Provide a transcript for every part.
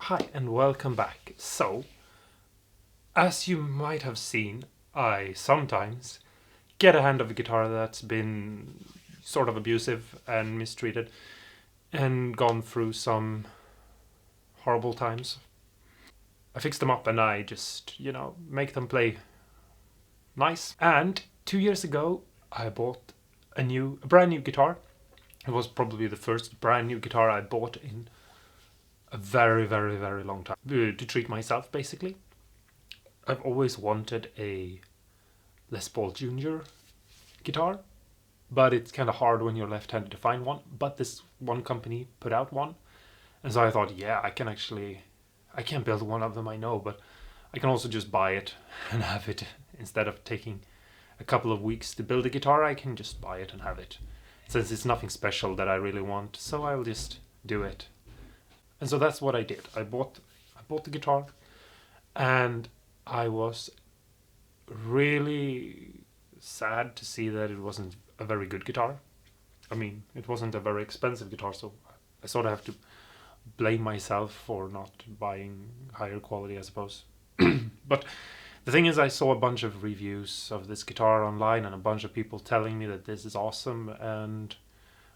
Hi and welcome back. So, as you might have seen, I sometimes get a hand of a guitar that's been sort of abusive and mistreated and gone through some horrible times. I fix them up and I just, make them play nice. And 2 years ago, I bought a brand new guitar. It was probably the first brand new guitar I bought in a very, very, very long time to treat myself, basically. I've always wanted a Les Paul Junior guitar, but it's kind of hard when you're left-handed to find one. But this one company put out one, and so I thought, yeah, I can't build one of them, I know, but I can also just buy it and have it instead of taking a couple of weeks to build a guitar. I can just buy it and have it, since it's nothing special that I really want. So I'll just do it, and so that's what I did. I bought the guitar, and I was really sad to see that it wasn't a very good guitar. I mean, it wasn't a very expensive guitar, so I sort of have to blame myself for not buying higher quality, I suppose. But the thing is, I saw a bunch of reviews of this guitar online and a bunch of people telling me that this is awesome, and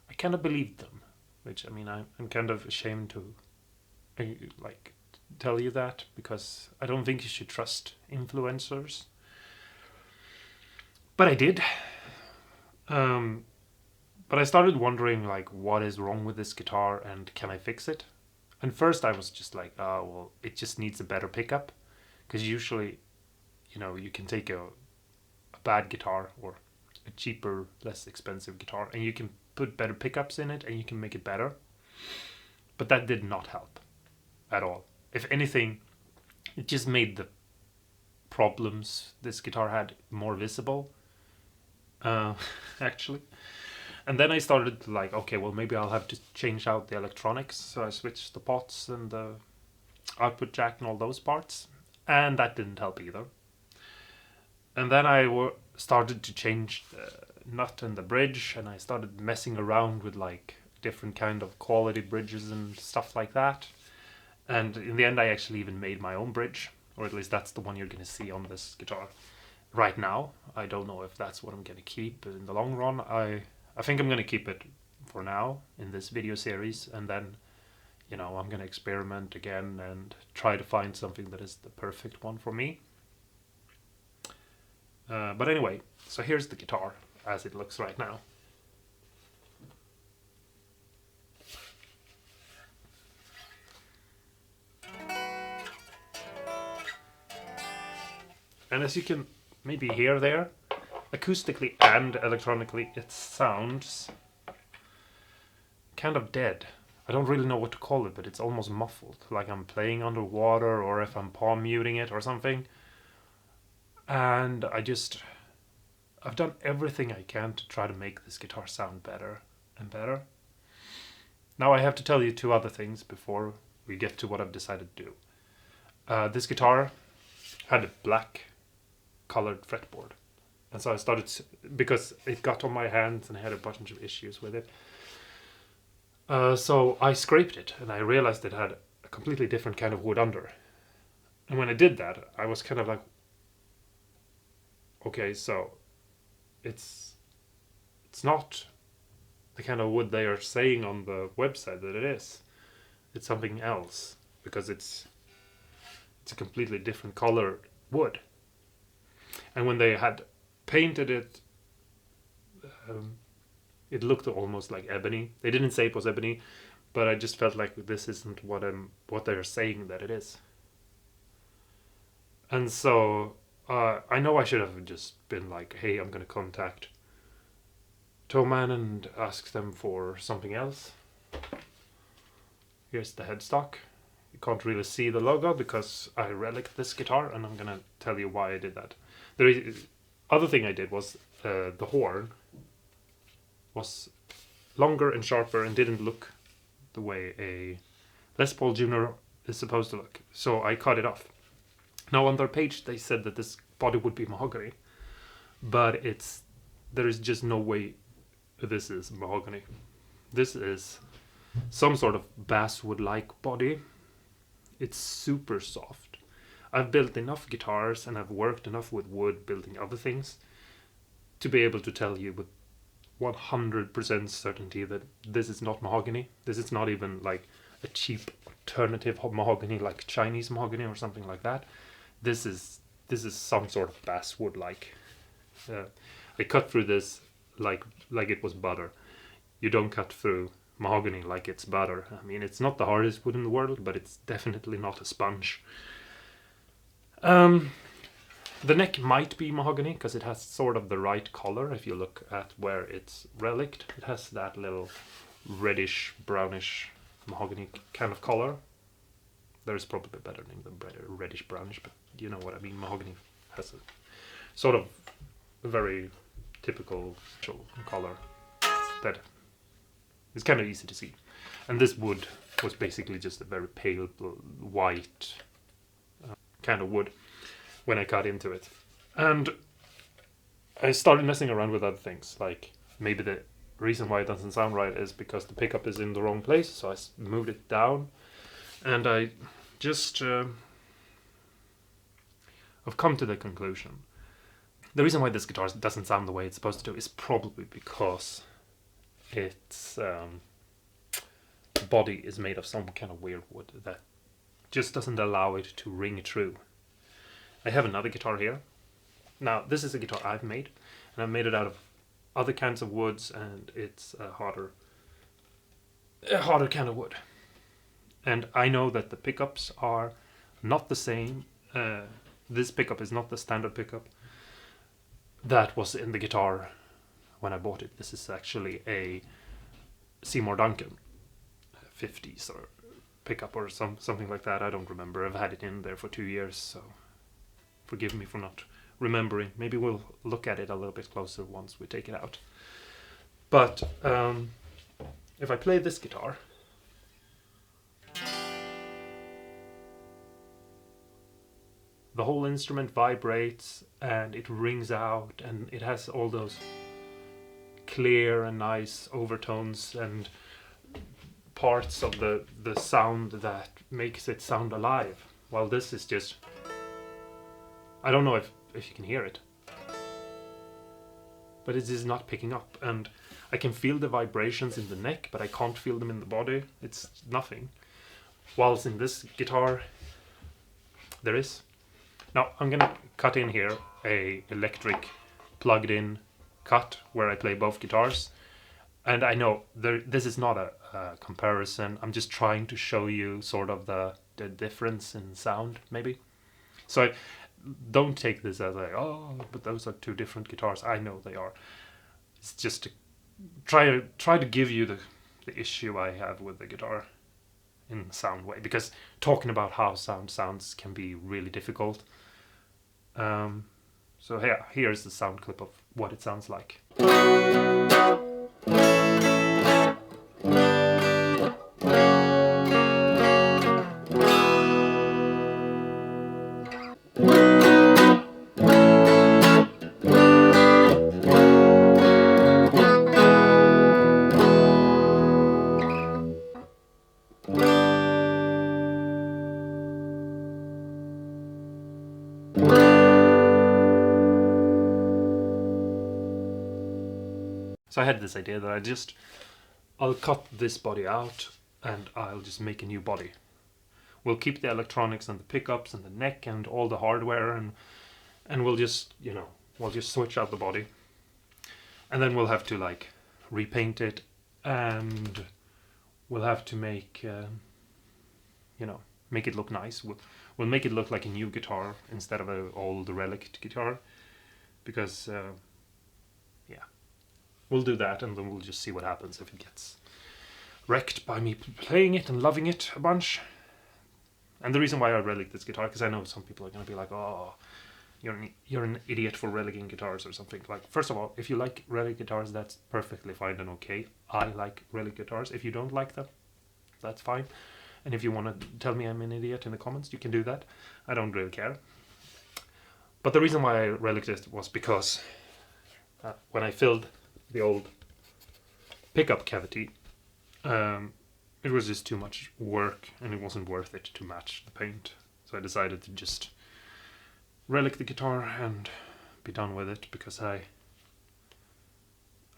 I kind of believed them. Which, I mean, I'm kind of ashamed to uh, like tell you that, because I don't think you should trust influencers. But I did. Um, but I started wondering, like, what is wrong with this guitar and can I fix it? And first I was just like, oh, well, it just needs a better pickup. Because usually, you can take a bad guitar or a cheaper, less expensive guitar and you can put better pickups in it and you can make it better. But that did not help at all. If anything, it just made the problems this guitar had more visible, uh, actually. And then I started to like, okay, well, maybe I'll have to change out the electronics. So I switched the pots and the output jack and all those parts. And that didn't help either. And then started to change the nut and the bridge, and I started messing around with like different kind of quality bridges and stuff like that. And in the end, I actually even made my own bridge, or at least that's the one you're going to see on this guitar right now. I don't know if that's what I'm going to keep in the long run. I think I'm going to keep it for now in this video series, and then I'm going to experiment again and try to find something that is the perfect one for me. But anyway, so here's the guitar as it looks right now. And as you can maybe hear there, acoustically and electronically, it sounds kind of dead. I don't really know what to call it, but it's almost muffled, like I'm playing underwater or if I'm palm muting it or something. And I've done everything I can to try to make this guitar sound better and better. Now I have to tell you two other things before we get to what I've decided to do. This guitar had a black colored fretboard. And so I started, because it got on my hands and I had a bunch of issues with it. So I scraped it and I realized it had a completely different kind of wood under. And when I did that, I was kind of like, okay, so it's not the kind of wood they are saying on the website that it is. It's something else, because it's a completely different colored wood. And when they had painted it, it looked almost like ebony. They didn't say it was ebony, but I just felt like this isn't what they're saying that it is. And so I know I should have just been like, hey, I'm gonna contact Toman and ask them for something else. Here's the headstock. You can't really see the logo because I relicked this guitar, and I'm gonna tell you why I did that. The other thing I did was the horn was longer and sharper and didn't look the way a Les Paul Junior is supposed to look. So I cut it off. Now on their page they said that this body would be mahogany, but there is just no way this is mahogany. This is some sort of basswood-like body. It's super soft. I've built enough guitars and I've worked enough with wood building other things to be able to tell you with 100% certainty that this is not mahogany. This is not even like a cheap alternative mahogany like Chinese mahogany or something like that. This is some sort of basswood like. I cut through this like it was butter. You don't cut through mahogany like it's butter. I mean, it's not the hardest wood in the world, but it's definitely not a sponge. The neck might be mahogany because it has sort of the right color. If you look at where it's reliced, it has that little reddish, brownish mahogany kind of color. There's probably better name than reddish, brownish, but you know what I mean. Mahogany has a sort of a very typical color that is kind of easy to see. And this wood was basically just a very pale white kind of wood when I cut into it. And I started messing around with other things, like maybe the reason why it doesn't sound right is because the pickup is in the wrong place, so I moved it down, and I just I've come to the conclusion. The reason why this guitar doesn't sound the way it's supposed to do is probably because its body is made of some kind of weird wood that just doesn't allow it to ring true. I have another guitar here. Now, this is a guitar I've made, and I've made it out of other kinds of woods, and it's a harder kind of wood. And I know that the pickups are not the same. This pickup is not the standard pickup that was in the guitar when I bought it. This is actually a Seymour Duncan 50s or pickup or something like that. I don't remember. I've had it in there for 2 years, so forgive me for not remembering. Maybe we'll look at it a little bit closer once we take it out. But if I play this guitar, the whole instrument vibrates and it rings out, and it has all those clear and nice overtones and parts of the sound that makes it sound alive. While this is just, I don't know if you can hear it, but it is not picking up, and I can feel the vibrations in the neck, but I can't feel them in the body. It's nothing. Whilst in this guitar, there is. Now I'm gonna cut in here a electric plugged in cut where I play both guitars, and I know this is not a comparison. I'm just trying to show you sort of the difference in sound, maybe. So don't take this as like, oh, but those are two different guitars. I know they are. It's just to try to give you the issue I have with the guitar in a sound way, because talking about how sound sounds can be really difficult. So here's the sound clip of what it sounds like. So I had this idea that I'll cut this body out and I'll just make a new body. We'll keep the electronics and the pickups and the neck and all the hardware, and we'll just, we'll just switch out the body. And then we'll have to like repaint it, and we'll have to make, make it look nice. We'll make it look like a new guitar instead of an old relic guitar, because we'll do that, and then we'll just see what happens if it gets wrecked by me playing it and loving it a bunch. And the reason why I relic this guitar, because I know some people are going to be like, oh, you're an idiot for relicking guitars or something. Like, first of all, if you like relic guitars, that's perfectly fine and okay. I like relic guitars. If you don't like them, that's fine. And if you want to tell me I'm an idiot in the comments, you can do that. I don't really care. But the reason why I reliced it was because when I filled the old pickup cavity, it was just too much work, and it wasn't worth it to match the paint. So I decided to just relic the guitar and be done with it, because I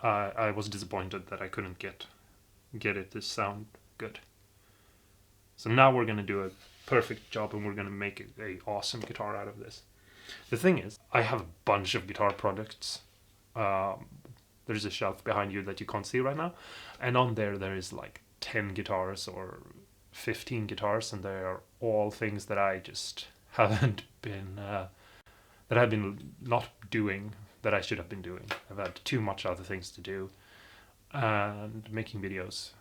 was disappointed that I couldn't get it to sound good. So now we're gonna do a perfect job, and we're gonna make a awesome guitar out of this. The thing is, I have a bunch of guitar products. There's a shelf behind you that you can't see right now, and on there is like 10 guitars or 15 guitars, and they are all things that I just haven't been that I've been not doing, that I should have been doing. I've had too much other things to do, and making videos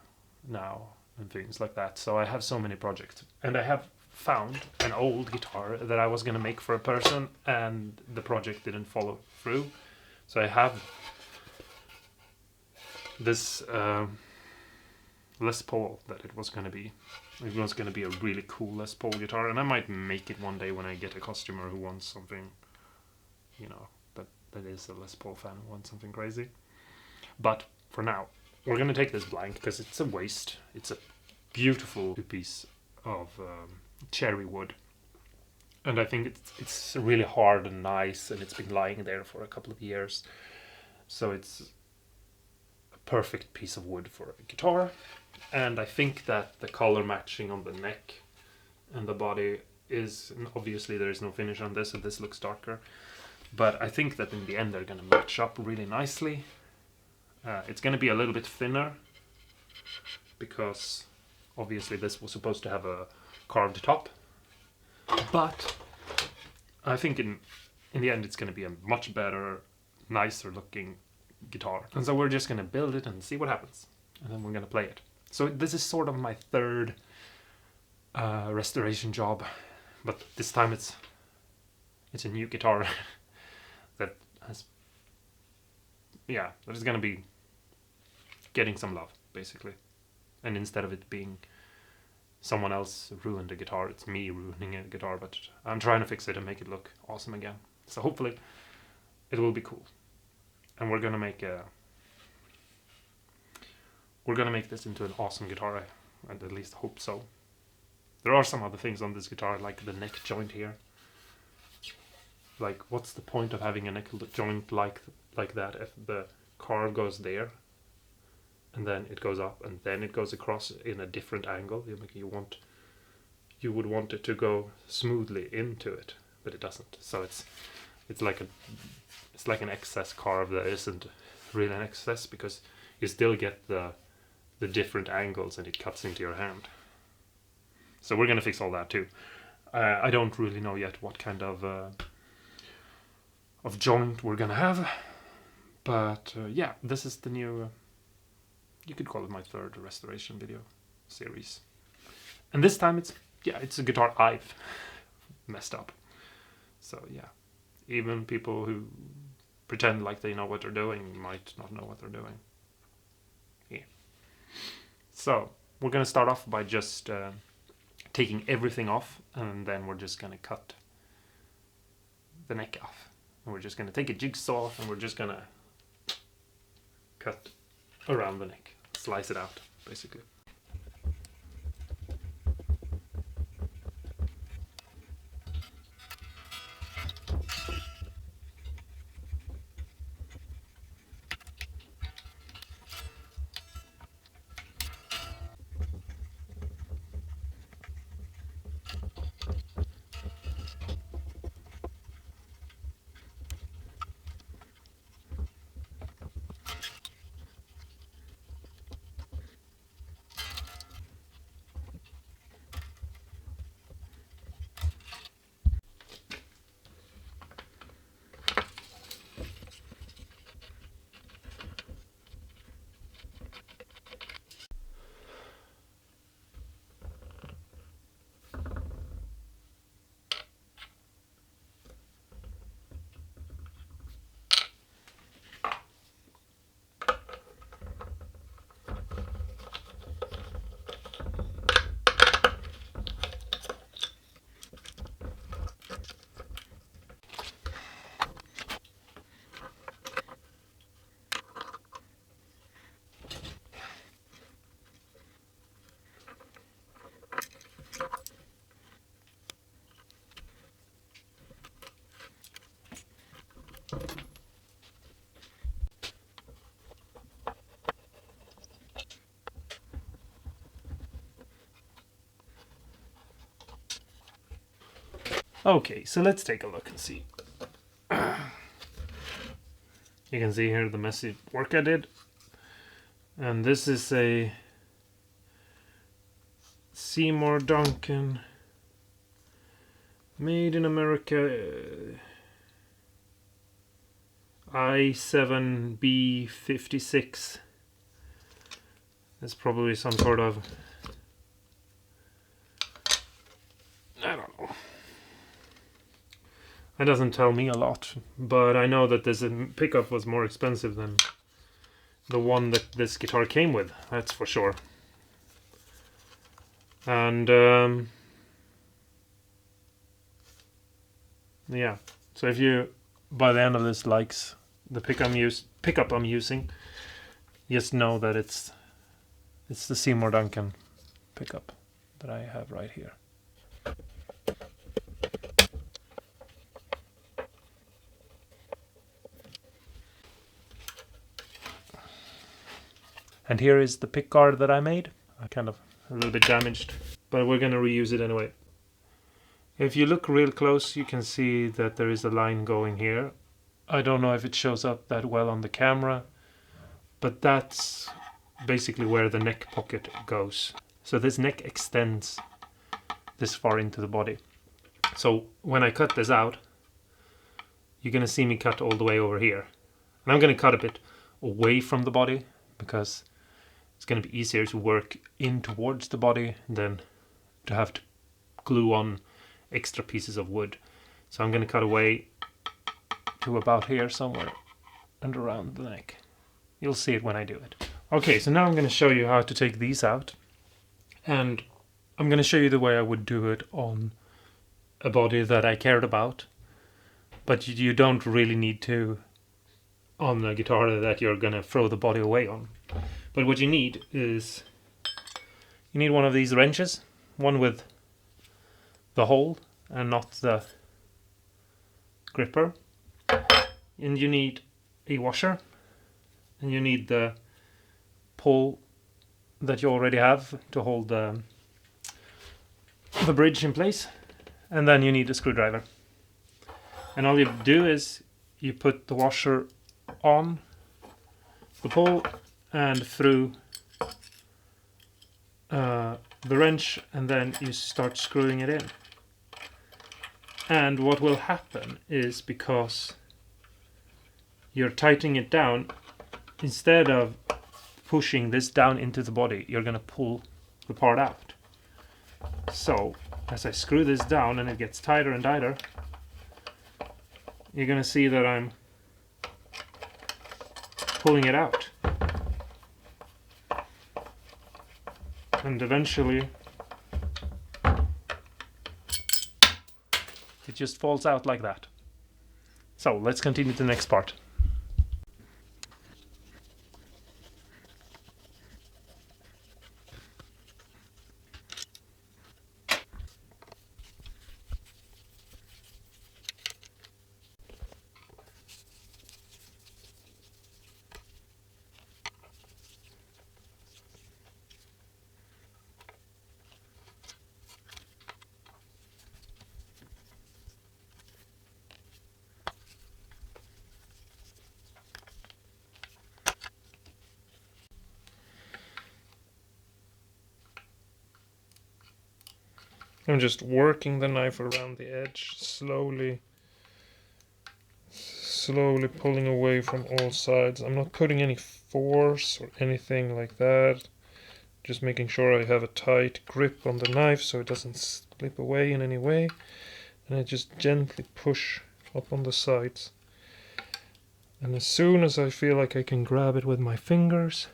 now and things like that. So I have so many projects, and I have found an old guitar that I was going to make for a person, and the project didn't follow through. So I have this Les Paul that it was going to be. It was going to be a really cool Les Paul guitar, and I might make it one day when I get a customer who wants something, you know, that is a Les Paul fan who wants something crazy. But for now, we're going to take this blank because it's a waste. It's a beautiful piece of cherry wood, and I think it's really hard and nice, and it's been lying there for a couple of years, so it's a perfect piece of wood for a guitar. And I think that the color matching on the neck and the body is, obviously there is no finish on this, so this looks darker, but I think that in the end they're going to match up really nicely. It's going to be a little bit thinner because obviously this was supposed to have a carved top, but I think in the end it's going to be a much better, nicer looking guitar. And so we're just going to build it and see what happens, and then we're going to play it. So this is sort of my third restoration job, but this time it's a new guitar that has, that is going to be getting some love, basically. And instead of it being someone else ruined a guitar, it's me ruining a guitar, but I'm trying to fix it and make it look awesome again. So hopefully it will be cool. And we're gonna make this into an awesome guitar. I at least hope so. There are some other things on this guitar, like the neck joint here. Like, what's the point of having a neck joint like that if the carve goes there, and then it goes up, and then it goes across in a different angle? You would want it to go smoothly into it, but it doesn't. So it's like an excess carve that isn't really an excess, because you still get the different angles, and it cuts into your hand. So we're gonna fix all that too. I don't really know yet what kind of joint we're gonna have, but this is the new. You could call it my third restoration video series, and this time it's a guitar I've messed up. So even people who pretend like they know what they're doing might not know what they're doing. So we're gonna start off by just taking everything off, and then we're just gonna cut the neck off, and we're just gonna take a jigsaw, and we're just gonna cut around the neck, slice it out, basically. Okay, so let's take a look and see. You can see here the messy work I did. And this is a Seymour Duncan made in America I7B56. It's probably some sort of, I don't know. It doesn't tell me a lot, but I know that this pickup was more expensive than the one that this guitar came with, that's for sure. And yeah, so if you by the end of this likes the pickup I'm using, just know that it's the Seymour Duncan pickup that I have right here. And here is the pick guard that I made. I kind of a little bit damaged, but we're going to reuse it anyway. If you look real close, you can see that there is a line going here. I don't know if it shows up that well on the camera, but that's basically where the neck pocket goes. So this neck extends this far into the body. So when I cut this out, you're going to see me cut all the way over here. And I'm going to cut a bit away from the body because it's going to be easier to work in towards the body than to have to glue on extra pieces of wood. So I'm going to cut away to about here somewhere and around the neck. You'll see it when I do it. Okay, so now I'm going to show you how to take these out, and I'm going to show you the way I would do it on a body that I cared about, but you don't really need to on a guitar that you're going to throw the body away on. But what you need is you need one of these wrenches, one with the hole and not the gripper, and you need a washer, and you need the pole that you already have to hold the bridge in place, and then you need a screwdriver. And all you do is you put the washer on the pole and through the wrench, and then you start screwing it in. And what will happen is, because you're tightening it down, instead of pushing this down into the body, you're going to pull the part out. So as I screw this down and it gets tighter and tighter, you're going to see that I'm pulling it out. And eventually it just falls out like that. So let's continue to the next part. I'm just working the knife around the edge, slowly pulling away from all sides. I'm not putting any force or anything like that, just making sure I have a tight grip on the knife so it doesn't slip away in any way, and I just gently push up on the sides. And as soon as I feel like I can grab it with my fingers,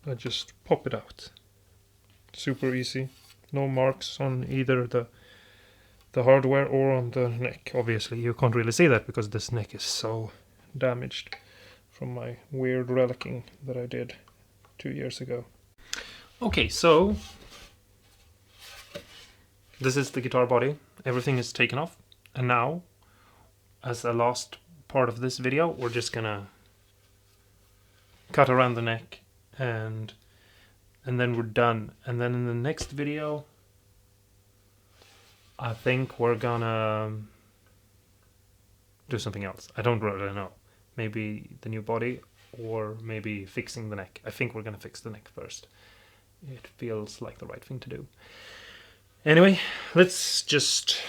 I just pop it out. Super easy. No marks on either the hardware or on the neck. Obviously you can't really see that because this neck is so damaged from my weird relicking that I did 2 years ago. Okay, so this is the guitar body. Everything is taken off, and now, as a last part of this video, we're just gonna cut around the neck and and then we're done. And then in the next video, I think we're gonna do something else. I don't really know. Maybe the new body, or maybe fixing the neck. I think we're gonna fix the neck first. It feels like the right thing to do. Anyway, let's just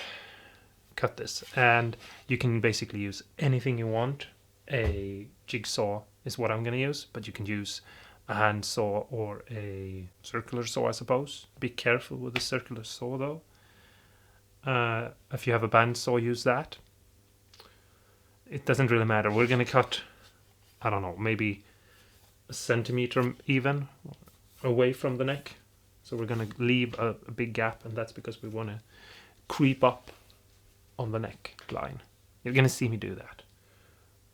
cut this, and you can basically use anything you want. A jigsaw is what I'm gonna use, but you can use a hand saw or a circular saw, I suppose. Be careful with the circular saw though. If you have a band saw, use that. It doesn't really matter. We're gonna cut, I don't know, maybe a centimeter even away from the neck. So we're gonna leave a big gap, and that's because we wanna creep up on the neck line. You're gonna see me do that.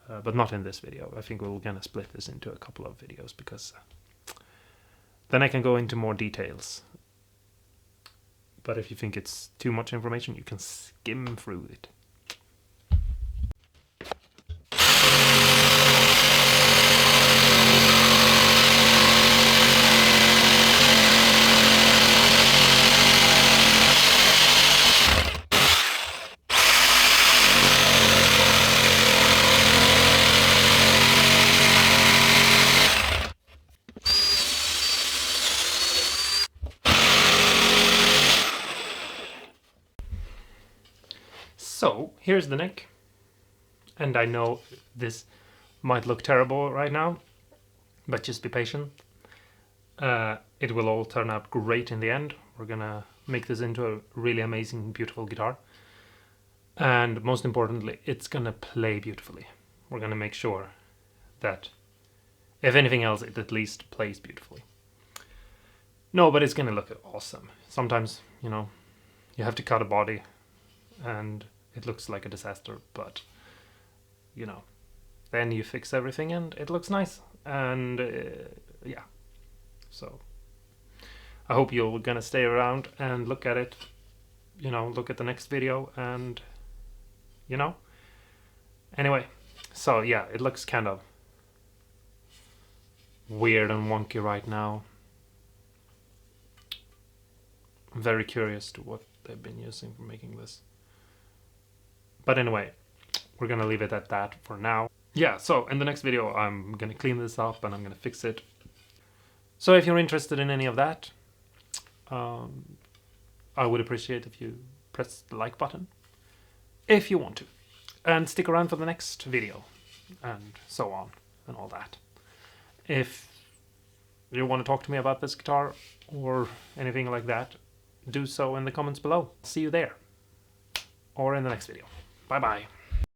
But not in this video. I think we're gonna split this into a couple of videos, because then I can go into more details. But if you think it's too much information, you can skim through it. So here's the neck, and I know this might look terrible right now, but just be patient. It will all turn out great in the end. We're gonna make this into a really amazing, beautiful guitar, and most importantly, it's gonna play beautifully. We're gonna make sure that, if anything else, it at least plays beautifully. No, but it's gonna look awesome. Sometimes, you know, you have to cut a body and it looks like a disaster, but you know, then you fix everything and it looks nice. And yeah, so I hope you're gonna stay around and look at it, you know, look at the next video, and you know, anyway, so yeah, it looks kind of weird and wonky right now. I'm very curious to what they've been using for making this. But anyway, we're gonna leave it at that for now. Yeah, so in the next video I'm gonna clean this up and I'm gonna fix it. So if you're interested in any of that, I would appreciate if you press the like button, if you want to. And stick around for the next video, and so on, and all that. If you want to talk to me about this guitar, or anything like that, do so in the comments below. See you there, or in the next video. Bye bye.